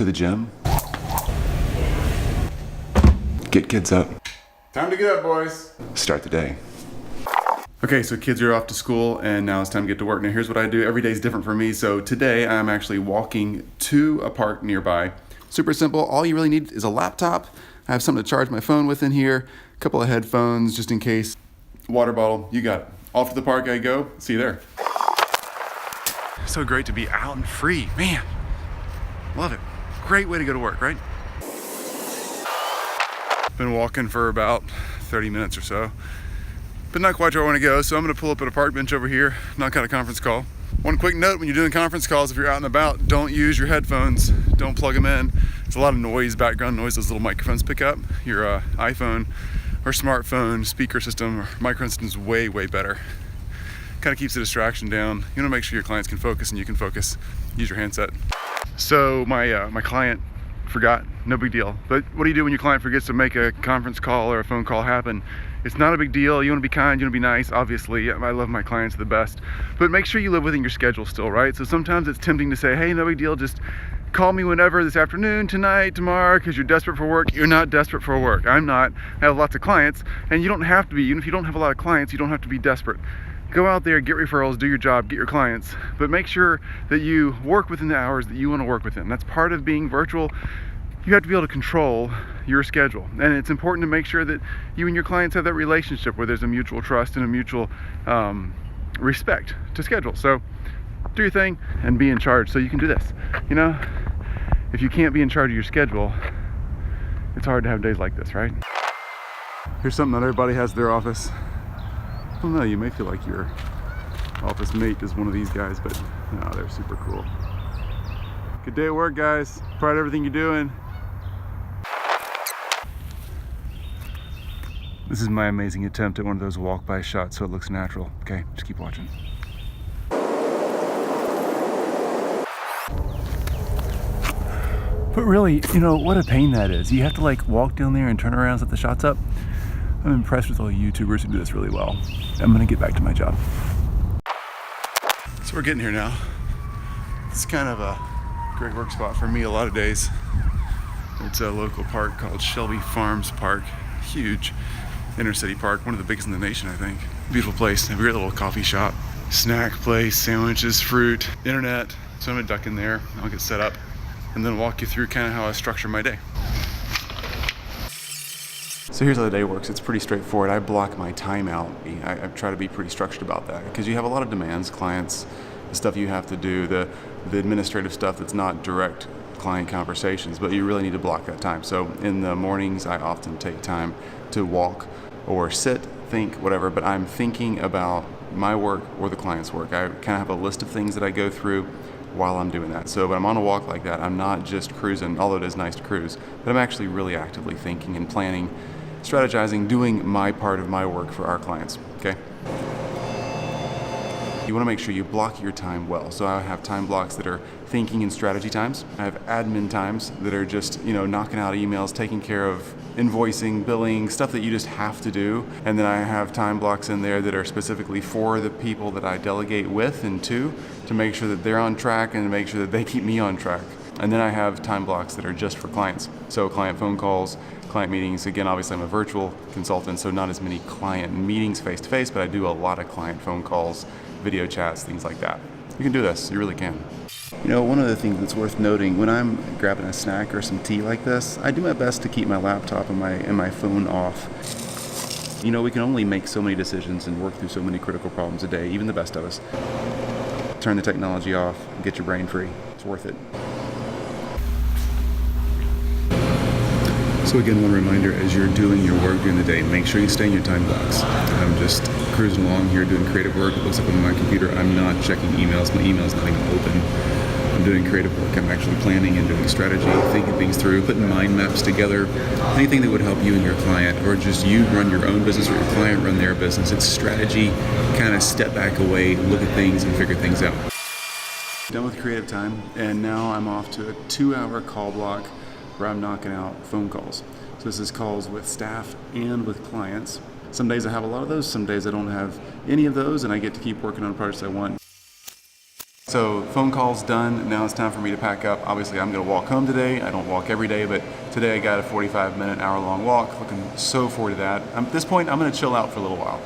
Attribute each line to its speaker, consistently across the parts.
Speaker 1: to the gym. Get kids up.
Speaker 2: Time to get up, boys.
Speaker 1: Start the day.
Speaker 2: Okay, so kids are off to school and now it's time to get to work. Now here's what I do. Every day is different for me. So today I'm actually walking to a park nearby. Super simple. All you really need is a laptop. I have something to charge my phone with in here. A couple of headphones just in case. Water bottle, you got it. Off to the park I go. See you there. So great to be out and free, man. Love it. Great way to go to work, right? Been walking for about 30 minutes or so, but not quite where I want to go. So I'm gonna pull up at a park bench over here, knock out a conference call. One quick note, when you're doing conference calls, if you're out and about, don't use your headphones. Don't plug them in. There's a lot of noise, background noise those little microphones pick up. Your iPhone or smartphone speaker system or microphone system is way, way better. Kind of keeps the distraction down. You wanna make sure your clients can focus and you can focus. Use your handset. So my client forgot, no big deal. But what do you do when your client forgets to make a conference call or a phone call happen? It's not a big deal. You wanna be kind, you wanna be nice, obviously. I love my clients the best. But make sure you live within your schedule still, right? So sometimes it's tempting to say, hey, no big deal, just call me whenever, this afternoon, tonight, tomorrow, because you're desperate for work. You're not desperate for work. I'm not. I have lots of clients, and you don't have to be. Even if you don't have a lot of clients, you don't have to be desperate. Go out there, get referrals, do your job, get your clients, but make sure that you work within the hours that you want to work within. That's part of being virtual. You have to be able to control your schedule. And it's important to make sure that you and your clients have that relationship where there's a mutual trust and a mutual respect to schedule. So do your thing and be in charge so you can do this. You know, if you can't be in charge of your schedule, it's hard to have days like this, right? Here's something that everybody has at their office. I don't know, you may feel like your office mate is one of these guys, but no, they're super cool. Good day at work, guys. Proud of everything you're doing. This is my amazing attempt at one of those walk-by shots so it looks natural. Okay, just keep watching. But really, you know, what a pain that is. You have to like walk down there and turn around, set the shots up. I'm impressed with all the YouTubers who do this really well. I'm gonna get back to my job. So we're getting here now. It's kind of a great work spot for me a lot of days. It's a local park called Shelby Farms Park. Huge inner city park, one of the biggest in the nation, I think. Beautiful place, a great little coffee shop, snack place, sandwiches, fruit, internet. So I'm gonna duck in there, I'll get set up, and then walk you through kind of how I structure my day. So here's how the day works. It's pretty straightforward. I block my time out. I try to be pretty structured about that because you have a lot of demands, clients, the stuff you have to do, the administrative stuff that's not direct client conversations, but you really need to block that time. So in the mornings, I often take time to walk or sit, think, whatever, but I'm thinking about my work or the client's work. I kind of have a list of things that I go through while I'm doing that. So when I'm on a walk like that, I'm not just cruising, although it is nice to cruise, but I'm actually really actively thinking and planning, strategizing, doing my part of my work for our clients, okay? You wanna make sure you block your time well. So I have time blocks that are thinking and strategy times. I have admin times that are just, you know, knocking out emails, taking care of invoicing, billing, stuff that you just have to do. And then I have time blocks in there that are specifically for the people that I delegate with and to make sure that they're on track and to make sure that they keep me on track. And then I have time blocks that are just for clients. So client phone calls, client meetings. Again, obviously I'm a virtual consultant, so not as many client meetings face-to-face, but I do a lot of client phone calls, video chats, things like that. You can do this, you really can. You know, one of the things that's worth noting, when I'm grabbing a snack or some tea like this, I do my best to keep my laptop and my phone off. You know, we can only make so many decisions and work through so many critical problems a day, even the best of us. Turn the technology off, get your brain free. It's worth it. So again, one reminder, as you're doing your work during the day, make sure you stay in your time blocks. I'm just cruising along here doing creative work. It looks like on my computer, I'm not checking emails. My email's not even open. I'm doing creative work. I'm actually planning and doing strategy, thinking things through, putting mind maps together, anything that would help you and your client, or just you run your own business or your client run their business. It's strategy, kind of step back away, look at things and figure things out. Done with creative time, and now I'm off to a 2-hour call block where I'm knocking out phone calls. So this is calls with staff and with clients. Some days I have a lot of those, some days I don't have any of those, and I get to keep working on projects I want. So phone call's done, now it's time for me to pack up. Obviously I'm gonna walk home today. I don't walk every day, but today I got a 45-minute, hour-long walk. Looking so forward to that. At this point, I'm gonna chill out for a little while.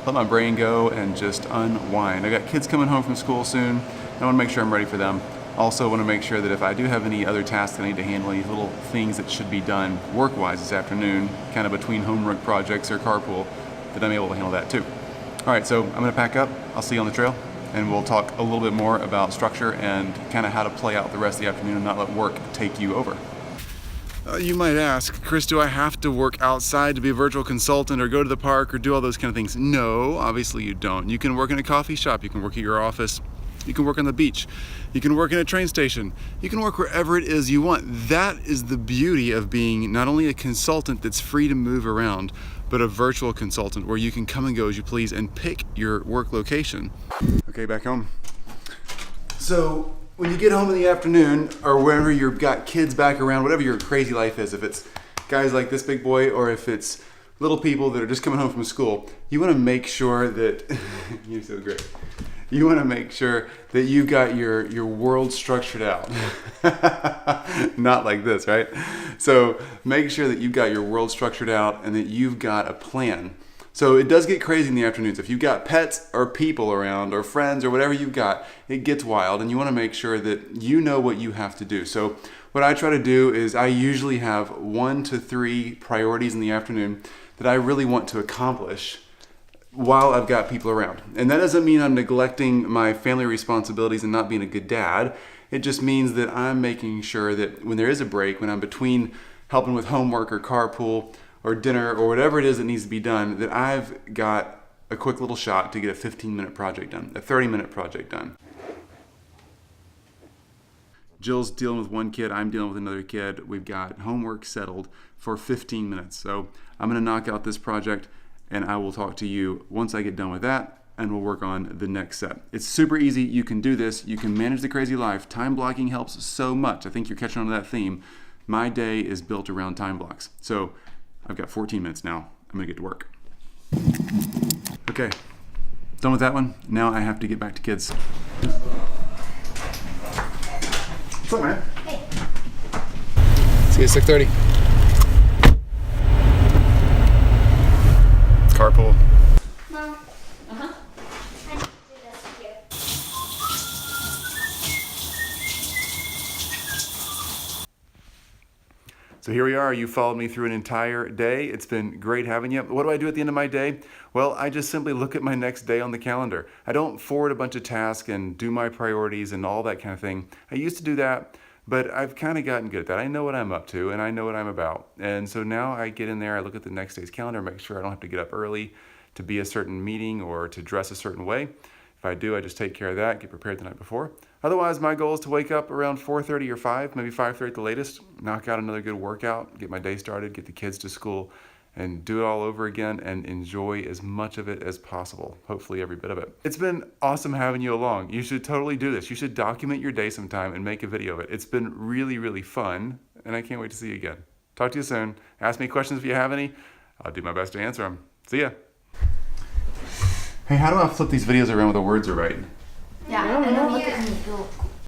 Speaker 2: Let my brain go and just unwind. I got kids coming home from school soon. I wanna make sure I'm ready for them. Also wanna make sure that if I do have any other tasks I need to handle, any little things that should be done work-wise this afternoon, kind of between homework projects or carpool, that I'm able to handle that too. All right, so I'm gonna pack up. I'll see you on the trail, and we'll talk a little bit more about structure and kind of how to play out the rest of the afternoon and not let work take you over. You might ask, Chris, do I have to work outside to be a virtual consultant or go to the park or do all those kind of things? No, obviously you don't. You can work in a coffee shop, you can work at your office, you can work on the beach, you can work in a train station, you can work wherever it is you want. That is the beauty of being not only a consultant that's free to move around, but a virtual consultant where you can come and go as you please and pick your work location. Okay, back home. So when you get home in the afternoon or whenever you've got kids back around, whatever your crazy life is, if it's guys like this big boy or if it's little people that are just coming home from school, you want to make sure that, you're so great. You want to make sure that you've got your world structured out. Not like this, right? So make sure that you've got your world structured out and that you've got a plan. So it does get crazy in the afternoons. If you've got pets or people around or friends or whatever you've got, it gets wild and you want to make sure that you know what you have to do. So what I try to do is I usually have 1 to 3 priorities in the afternoon that I really want to accomplish while I've got people around. And that doesn't mean I'm neglecting my family responsibilities and not being a good dad. It just means that I'm making sure that when there is a break, when I'm between helping with homework or carpool or dinner or whatever it is that needs to be done, that I've got a quick little shot to get a 15-minute project done, a 30-minute project done. Jill's dealing with one kid, I'm dealing with another kid. We've got homework settled for 15 minutes. So I'm gonna knock out this project and I will talk to you once I get done with that, and we'll work on the next set. It's super easy. You can do this. You can manage the crazy life. Time blocking helps so much. I think you're catching on to that theme. My day is built around time blocks. So I've got 14 minutes now. I'm gonna get to work. Okay, done with that one. Now I have to get back to kids. What's up, man?
Speaker 3: Hey.
Speaker 2: See you at 6:30. Carpool.
Speaker 3: Mom. Uh-huh. I need to do this here.
Speaker 2: So here we are. You followed me through an entire day. It's been great having you. What do I do at the end of my day? Well, I just simply look at my next day on the calendar. I don't forward a bunch of tasks and do my priorities and all that kind of thing. I used to do that, but I've kind of gotten good at that. I know what I'm up to and I know what I'm about. And so now I get in there, I look at the next day's calendar, make sure I don't have to get up early to be a certain meeting or to dress a certain way. If I do, I just take care of that, get prepared the night before. Otherwise, my goal is to wake up around 4:30 or 5, maybe 5:30 at the latest, knock out another good workout, get my day started, get the kids to school, and do it all over again and enjoy as much of it as possible, hopefully every bit of it. It's been awesome having you along. You should totally do this. You should document your day sometime and make a video of it. It's been really, really fun, and I can't wait to see you again. Talk to you soon. Ask me questions if you have any. I'll do my best to answer them. See ya. Hey, how do I flip these videos around where the words are right?
Speaker 3: Yeah, and then look at me. Go